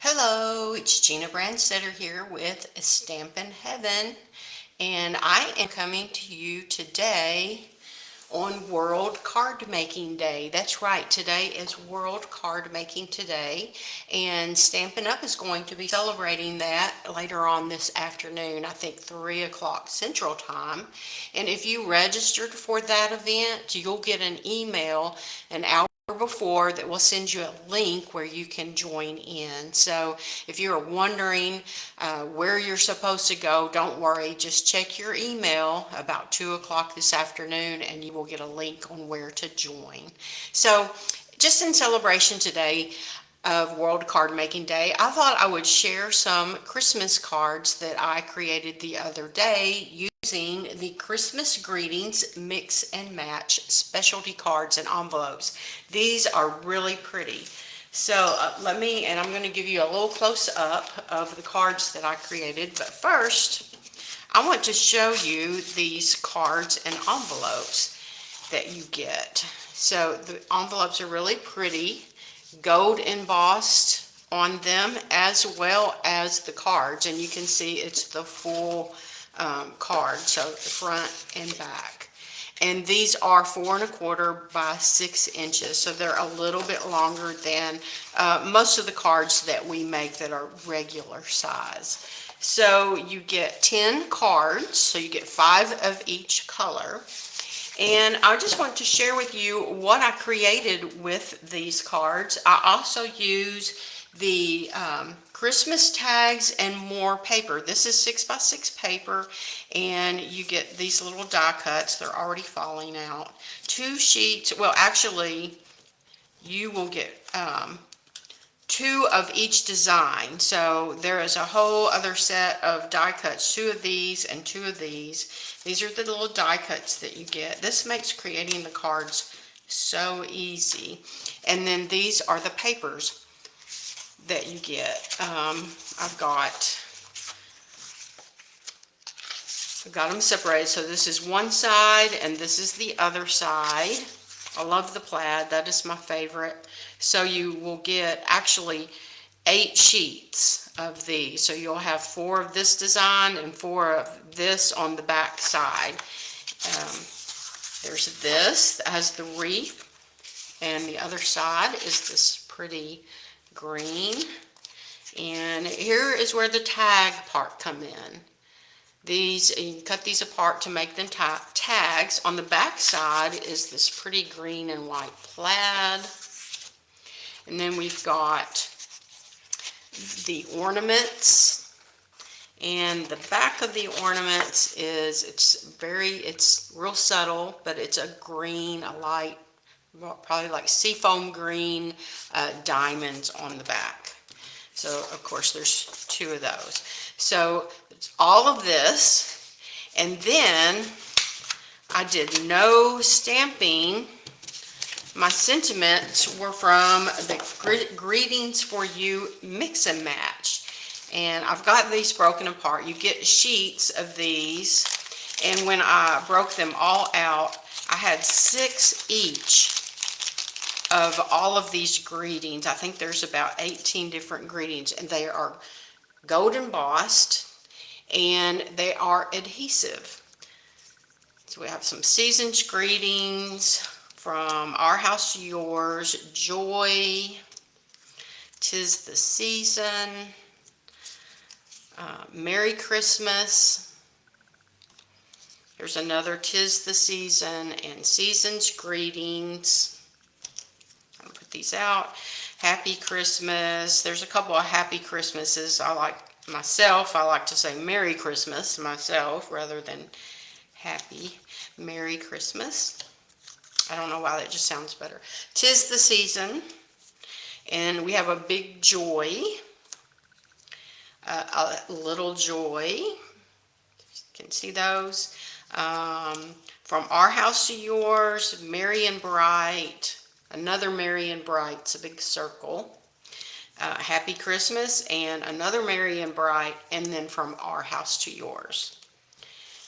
Hello, it's Gina Brandsetter here with Stampin' Heaven, and I am coming to you today on World Card Making Day. That's right, today is World Card Making Day, and Stampin' Up! Is going to be celebrating that later on this afternoon, I think 3 o'clock Central Time. And if you registered for that event, you'll get an email an hour before that will send you a link where you can join in. So if you're wondering where you're supposed to go, don't worry, just check your email about 2 o'clock this afternoon and you will get a link on where to join. So just in celebration today of World Card Making Day, I thought I would share some Christmas cards that I created the other day using the Christmas Greetings Mix and Match specialty cards and envelopes. These are really pretty. So and I'm going to give you a little close up of the cards that I created, but first I want to show you these cards and envelopes that you get. So the envelopes are really pretty, gold embossed on them as well as the cards, and you can see it's the full card, so the front and back. And these are 4¼ by 6 inches, so they're a little bit longer than most of the cards that we make that are regular size. So you get 10 cards, so you get 5 of each color. And I just want to share with you what I created with these cards. I also use the Christmas tags and more paper. This is 6 by 6 paper, and you get these little die cuts. They're already falling out. 2 sheets, well actually you will get 2 of each design. So there is a whole other set of die cuts, 2 of these and 2 of these. These are the little die cuts that you get. This makes creating the cards so easy. And then these are the papers that you get. I've got them separated. So this is one side and this is the other side. I love the plaid. That is my favorite. So you will get actually 8 sheets of these. So you'll have 4 of this design and 4 of this on the back side. There's this that has the wreath, and the other side is this pretty green. And here is where the tag part come in. These, you can cut these apart to make them tags. On the back side is this pretty green and white plaid. And then we've got the ornaments. And the back of the ornaments is, it's real subtle, but it's a green, a light, probably like seafoam green diamonds on the back. So of course there's 2 of those. So all of this, and then I did no stamping. My sentiments were from the Greetings for You Mix and Match. And I've got these broken apart. You get sheets of these, and when I broke them all out, I had 6 each of all of these greetings. I think there's about 18 different greetings, and they are gold embossed and they are adhesive. So we have some season's greetings from Our House to Yours, Joy, 'Tis the Season, Merry Christmas. There's another 'Tis the Season and Season's Greetings. I'm gonna put these out. Happy Christmas. There's a couple of Happy Christmases. I like to say Merry Christmas myself rather than Happy. Merry Christmas. I don't know why, that just sounds better. 'Tis the Season. And we have a big joy. A little joy. You can see those. From Our House to Yours, Merry and Bright. Another Merry and Bright. It's a big circle. Happy Christmas, and another Merry and Bright, and then From Our House to Yours.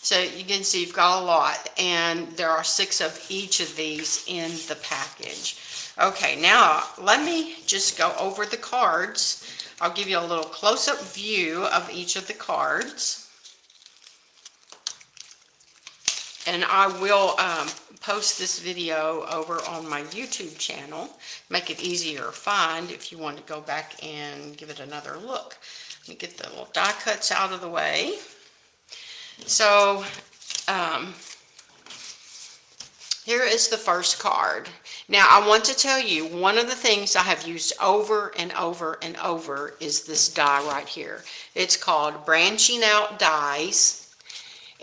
So you can see you've got a lot, and there are 6 of each of these in the package. Okay, now let me just go over the cards. I'll give you a little close-up view of each of the cards. And I will post this video over on my YouTube channel. Make it easier to find if you want to go back and give it another look. Let me get the little die cuts out of the way. So, here is the first card. Now, I want to tell you, one of the things I have used over and over and over is this die right here. It's called Branching Out Dies.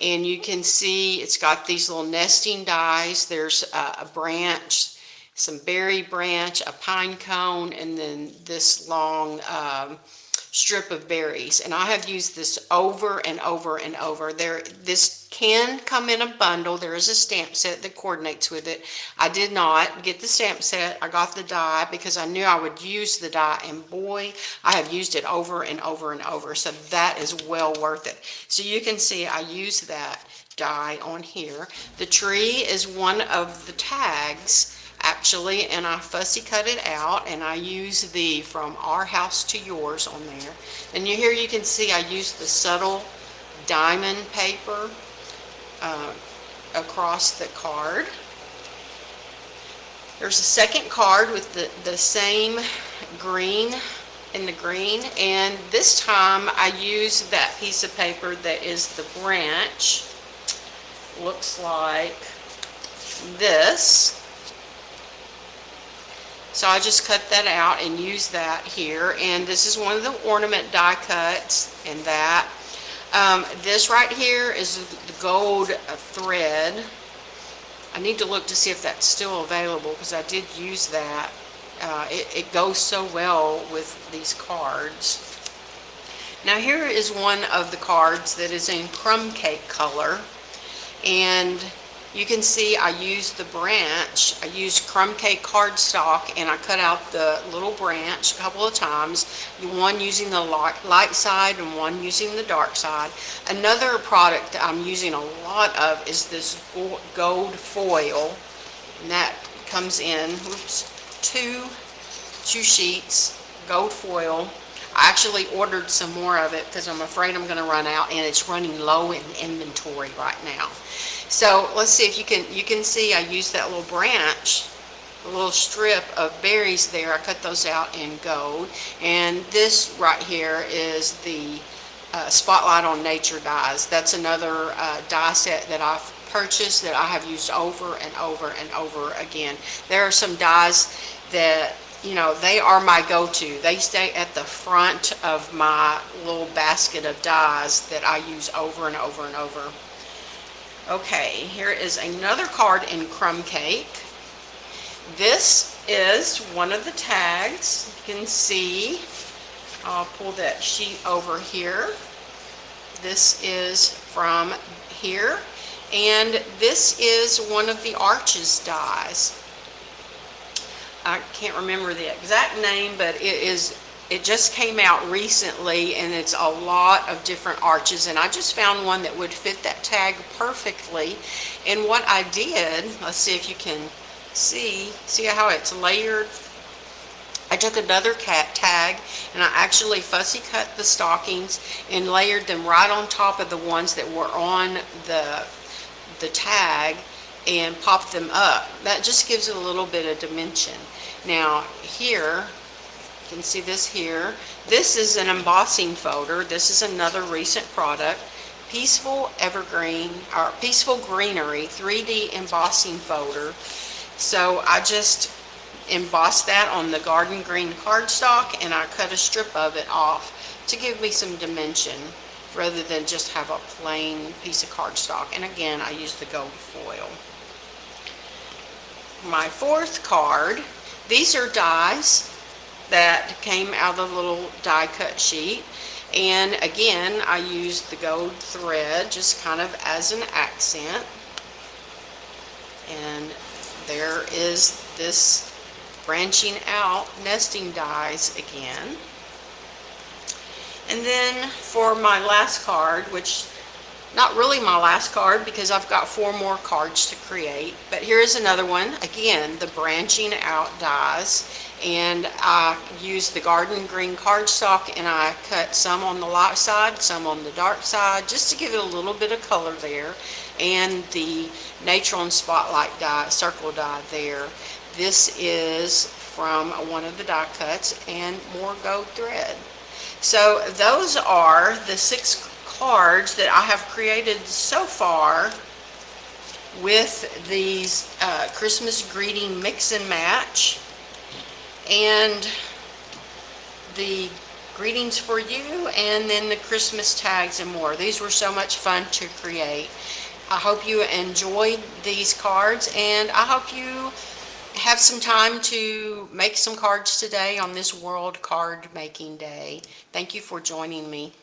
And you can see it's got these little nesting dies. There's a branch, some berry branch, a pine cone, and then this long strip of berries. And I have used this over and over and over. This can come in a bundle. There is a stamp set that coordinates with it. I did not get the stamp set. I got the die because I knew I would use the die, and boy, I have used it over and over and over. So that is well worth it. So you can see I use that die on here. The tree is one of the tags actually, and I fussy cut it out, and I use the From Our House to Yours on there. And here you can see I use the subtle diamond paper across the card. There's a second card with the same green in the green, and this time I use that piece of paper that is the branch. Looks like this. So I just cut that out and use that here. And this is one of the ornament die cuts, and that. This right here is the gold thread. I need to look to see if that's still available because I did use that. It goes so well with these cards. Now here is one of the cards that is in crumb cake color. And you can see I used the branch. I used crumb cake cardstock, and I cut out the little branch a couple of times, one using the light side and one using the dark side. Another product that I'm using a lot of is this gold foil, and that comes in two sheets, gold foil. I actually ordered some more of it because I'm afraid I'm going to run out, and it's running low in inventory right now. So let's see if you can see I used that little branch, a little strip of berries there. I cut those out in gold. And this right here is the Spotlight on Nature dies. That's another die set that I've purchased that I have used over and over and over again. There are some dies that, you know, they are my go-to. They stay at the front of my little basket of dies that I use over and over and over. Okay, here is another card in crumb cake. This is one of the tags. You can see, I'll pull that sheet over here. This is from here, and this is one of the Arches dies. I can't remember the exact name, but it just came out recently, and it's a lot of different arches, and I just found one that would fit that tag perfectly. And what I did, let's see if you can see how it's layered. I took another tag, and I actually fussy cut the stockings and layered them right on top of the ones that were on the tag and popped them up. That just gives it a little bit of dimension. Now here, you can see this here. This is an embossing folder. This is another recent product. Peaceful Greenery 3D embossing folder. So I just embossed that on the garden green cardstock, and I cut a strip of it off to give me some dimension rather than just have a plain piece of cardstock. And again, I used the gold foil. My fourth card, these are dies that came out of the little die cut sheet, and again I used the gold thread just kind of as an accent. And there is this branching out nesting dies again. And then for my last card, which Not really my last card because I've got 4 more cards to create, but here's another one. Again, the branching out dies, and I used the garden green cardstock, and I cut some on the light side, some on the dark side, just to give it a little bit of color there, and the Natron Spotlight die, circle die there. This is from one of the die cuts, and more gold thread. So those are the 6 cards that I have created so far with these Christmas greeting mix and match and the greetings for you, and then the Christmas tags and more. These were so much fun to create. I hope you enjoyed these cards, and I hope you have some time to make some cards today on this World Card Making Day. Thank you for joining me.